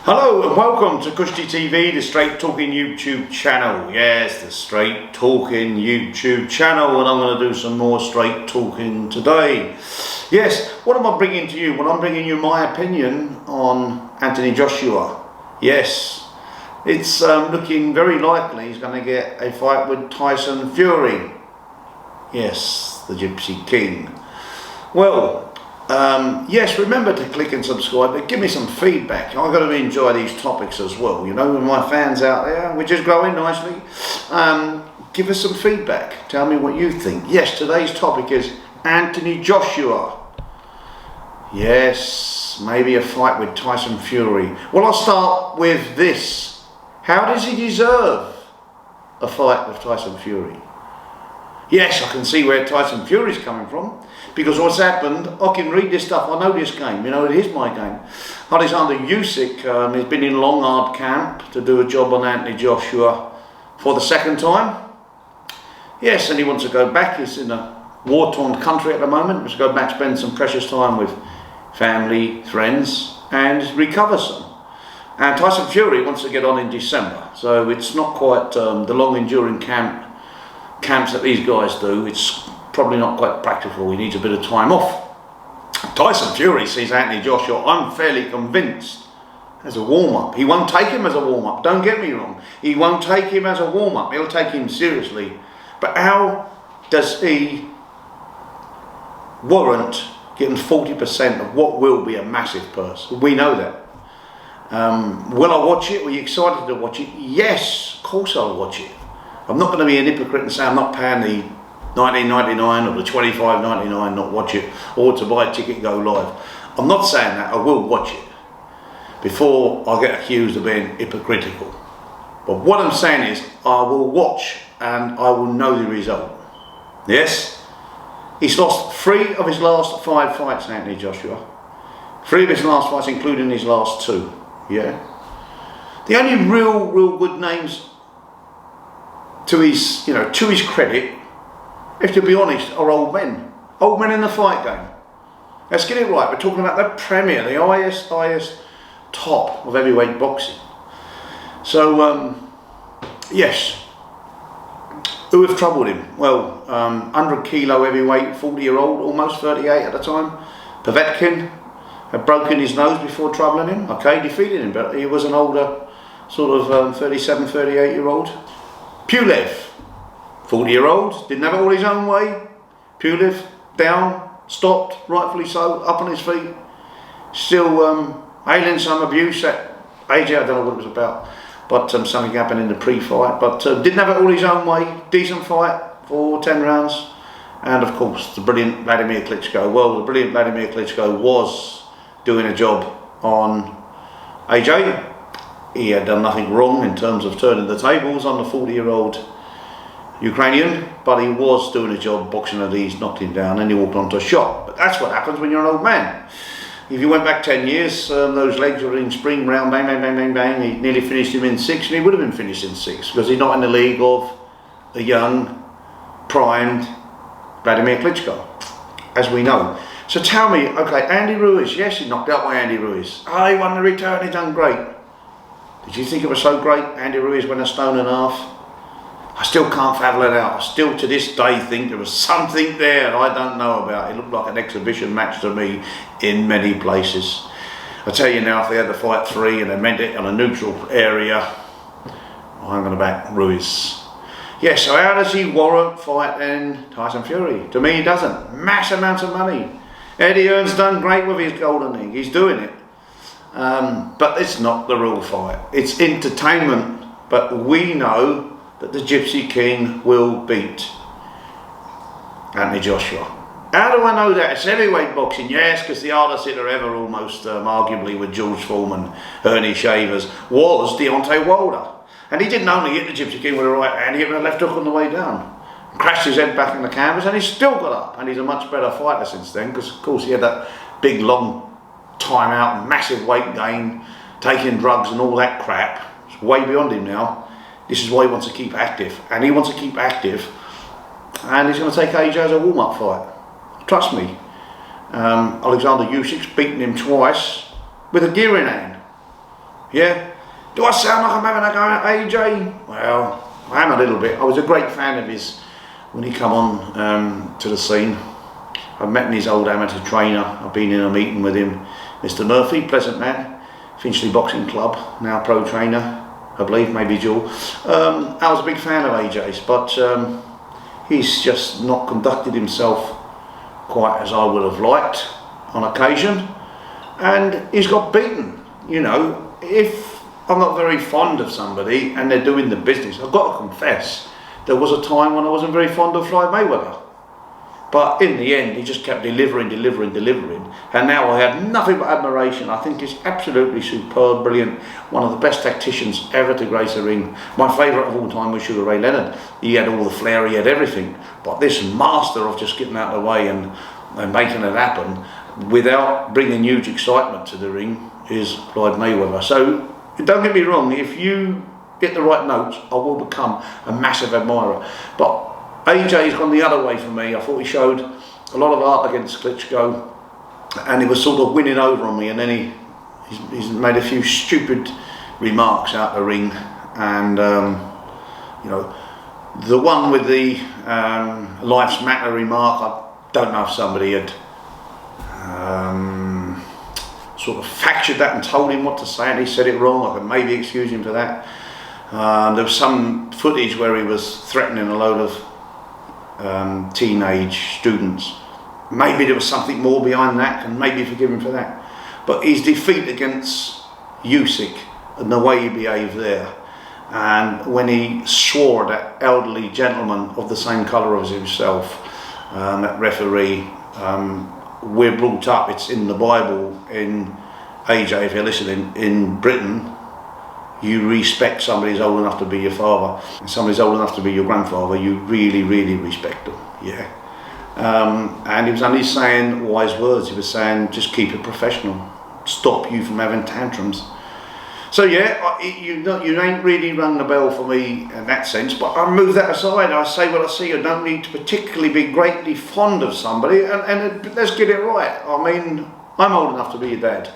Hello and welcome to Kushti TV, the Straight Talking YouTube channel. Yes, the Straight Talking YouTube channel, and I'm going to do some more straight talking today. Yes, what am I bringing to you? Well, I'm bringing you my opinion on Anthony Joshua. Yes, it's looking very likely he's going to get a fight with Tyson Fury. Yes, the Gypsy King. Well, yes, remember to click and subscribe, but give me some feedback. I've got to enjoy these topics as well, you know, with my fans out there, which is growing nicely. Give us some feedback. Tell me what you think. Yes, today's topic is Anthony Joshua. Yes, maybe a fight with Tyson Fury. Well, I'll start with this. How does he deserve a fight with Tyson Fury? Yes, I can see where Tyson Fury's coming from, because what's happened, I can read this stuff, I know this game, you know, it is my game. Alexander Usyk has been in long hard camp to do a job on Anthony Joshua for the second time. Yes, and he wants to go back. He's in a war-torn country at the moment. He wants to go back, spend some precious time with family, friends, and recover some. And Tyson Fury wants to get on in December, so it's not quite the long enduring camps that these guys do. It's probably not quite practical. He needs a bit of time off. Tyson Fury sees Anthony Joshua, I'm fairly convinced, as a warm-up. He won't take him as a warm-up, don't get me wrong. He won't take him as a warm-up, he'll take him seriously. But how does he warrant getting 40% of what will be a massive purse? We know that. Will I watch it? Were you excited to watch it? Yes, of course I'll watch it. I'm not going to be an hypocrite and say I'm not paying the $19.99 or the $25.99 not watch it, or to buy a ticket and go live. I'm not saying that. I will watch it before I get accused of being hypocritical. But what I'm saying is I will watch and I will know the result. Yes? He's lost 3 of his last 5 fights, Anthony Joshua. 3 of his last fights, including his last 2. Yeah? The only real good names to his, to his credit, if to be honest, are old men in the fight game. Let's get it right. We're talking about the premier, the highest top of heavyweight boxing. So, yes, who have troubled him? Well, 100 kilo heavyweight, 40-year-old, almost 38 at the time. Povetkin had broken his nose before troubling him. Okay, defeated him, but he was an older, sort of 37, 38-year-old. Pulev, 40-year-old, didn't have it all his own way. Pulev, down, stopped, rightfully so, up on his feet. Still ailing some abuse at AJ, I don't know what it was about, but something happened in the pre-fight. But didn't have it all his own way, decent fight for 10 rounds. And of course, the brilliant Vladimir Klitschko. Well, the brilliant Vladimir Klitschko was doing a job on AJ. He had done nothing wrong in terms of turning the tables on the 40-year-old Ukrainian, but he was doing a job, boxing at ease, knocked him down, and he walked onto a shot. But that's what happens when you're an old man. If you went back 10 years, those legs were in spring round, bang, bang, bang, bang, bang. He nearly finished him in 6, and he would have been finished in 6, because he's not in the league of a young, primed Vladimir Klitschko, as we know. So tell me, okay, Andy Ruiz, yes, he knocked out by Andy Ruiz. Oh, he won the return, he done great. Did you think it was so great? Andy Ruiz went 1.5 stones. I still can't fathom it out. I still to this day think there was something there that I don't know about. It looked like an exhibition match to me in many places. I tell you now, if they had the fight 3 and they meant it on a neutral area, I'm going to back Ruiz. Yes, so how does he warrant fighting Tyson Fury? To me, he doesn't. Mass amounts of money. Eddie Hearn's done great with his golden ring. He's doing it. But it's not the real fight. It's entertainment. But we know that the Gypsy King will beat Anthony Joshua. How do I know that? It's heavyweight boxing, yes, because the hardest hitter ever, almost arguably with George Foreman, Ernie Shavers, was Deontay Wilder. And he didn't only hit the Gypsy King with a right hand, he hit with a left hook on the way down. Crashed his head back in the canvas, and he still got up. And he's a much better fighter since then, because of course he had that big long time out, massive weight gain, taking drugs and all that crap. It's way beyond him now. This is why he wants to keep active, and he wants to keep active, and he's going to take AJ as a warm-up fight. Trust me. Alexander Usyk's beaten him twice with a gear in hand. Yeah? Do I sound like I'm having a go at AJ? Well, I am a little bit. I was a great fan of his when he come on to the scene. I've met his old amateur trainer. I've been in a meeting with him. Mr. Murphy, pleasant man. Finchley Boxing Club, now pro trainer, I believe, maybe dual. I was a big fan of AJ's, but he's just not conducted himself quite as I would have liked on occasion, and he's got beaten. You know, if I'm not very fond of somebody and they're doing the business, I've got to confess, there was a time when I wasn't very fond of Floyd Mayweather. But in the end, he just kept delivering, and now I have nothing but admiration. I think he's absolutely superb, brilliant, one of the best tacticians ever to grace a ring. My favourite of all time was Sugar Ray Leonard. He had all the flair, he had everything. But this master of just getting out of the way and making it happen without bringing huge excitement to the ring is Floyd Mayweather. So don't get me wrong, if you hit the right notes, I will become a massive admirer. But AJ's gone the other way for me. I thought he showed a lot of art against Klitschko, and he was sort of winning over on me, and then he's made a few stupid remarks out the ring, and you know, the one with the life's matter remark, I don't know if somebody had sort of factured that and told him what to say and he said it wrong. I can maybe excuse him for that. There was some footage where he was threatening a load of teenage students. Maybe there was something more behind that, and maybe forgive him for that. But his defeat against Usyk and the way he behaved there, and when he swore at that elderly gentleman of the same colour as himself, that referee, we're brought up, it's in the Bible, in AJ, if you're listening, in Britain, you respect somebody who's old enough to be your father, and somebody's old enough to be your grandfather, you really, really respect them, yeah. And he was only saying wise words. He was saying, just keep it professional, stop you from having tantrums. So yeah, you ain't really rung the bell for me in that sense, but I move that aside. I say what I see. I don't need to particularly be greatly fond of somebody, and let's get it right. I mean, I'm old enough to be your dad.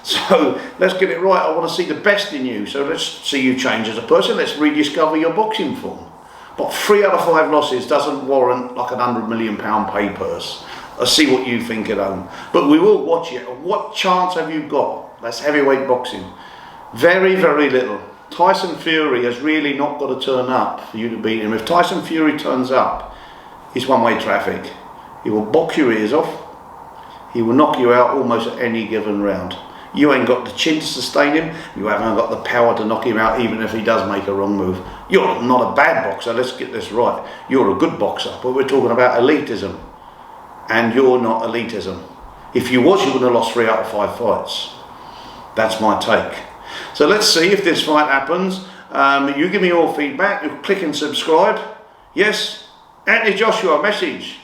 So let's get it right. I want to see the best in you. So let's see you change as a person. Let's rediscover your boxing form. But 3 out of 5 losses doesn't warrant like an £100 million pay purse. Let's see what you think at home. But we will watch it. What chance have you got? That's heavyweight boxing. Very, very little. Tyson Fury has really not got to turn up for you to beat him. If Tyson Fury turns up, it's one-way traffic. He will box your ears off. He will knock you out almost at any given round. You ain't got the chin to sustain him. You haven't got the power to knock him out even if he does make a wrong move. You're not a bad boxer, let's get this right. You're a good boxer, but we're talking about elitism. And you're not elitism. If you was, you would have lost 3 out of 5 fights. That's my take. So let's see if this fight happens. You give me your feedback. You click and subscribe. Yes, Anthony Joshua, message.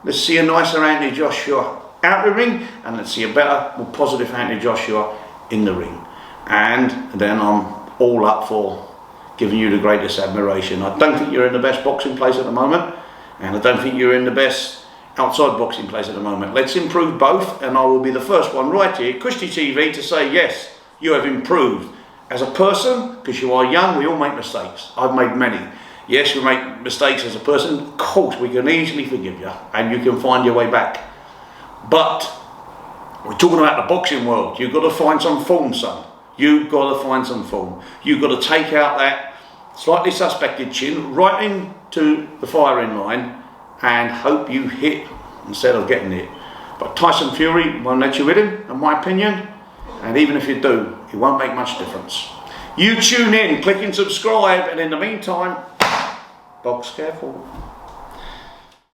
Let's see a nicer Anthony Joshua out the ring, and let's see a better, more positive Anthony Joshua in the ring. And then I'm all up for giving you the greatest admiration. I don't think you're in the best boxing place at the moment, and I don't think you're in the best outside boxing place at the moment. Let's improve both, and I will be the first one right here, Kushti TV, to say yes, you have improved as a person, because you are young. We all make mistakes. I've made many. Yes, you make mistakes as a person. Of course, we can easily forgive you, and you can find your way back. But we're talking about the boxing world. You've got to find some form, son. You've got to find some form. You've got to take out that slightly suspected chin right into the firing line and hope you hit instead of getting hit. But Tyson Fury won't let you hit him, in my opinion. And even if you do, it won't make much difference. You tune in, click and subscribe, and in the meantime, box careful.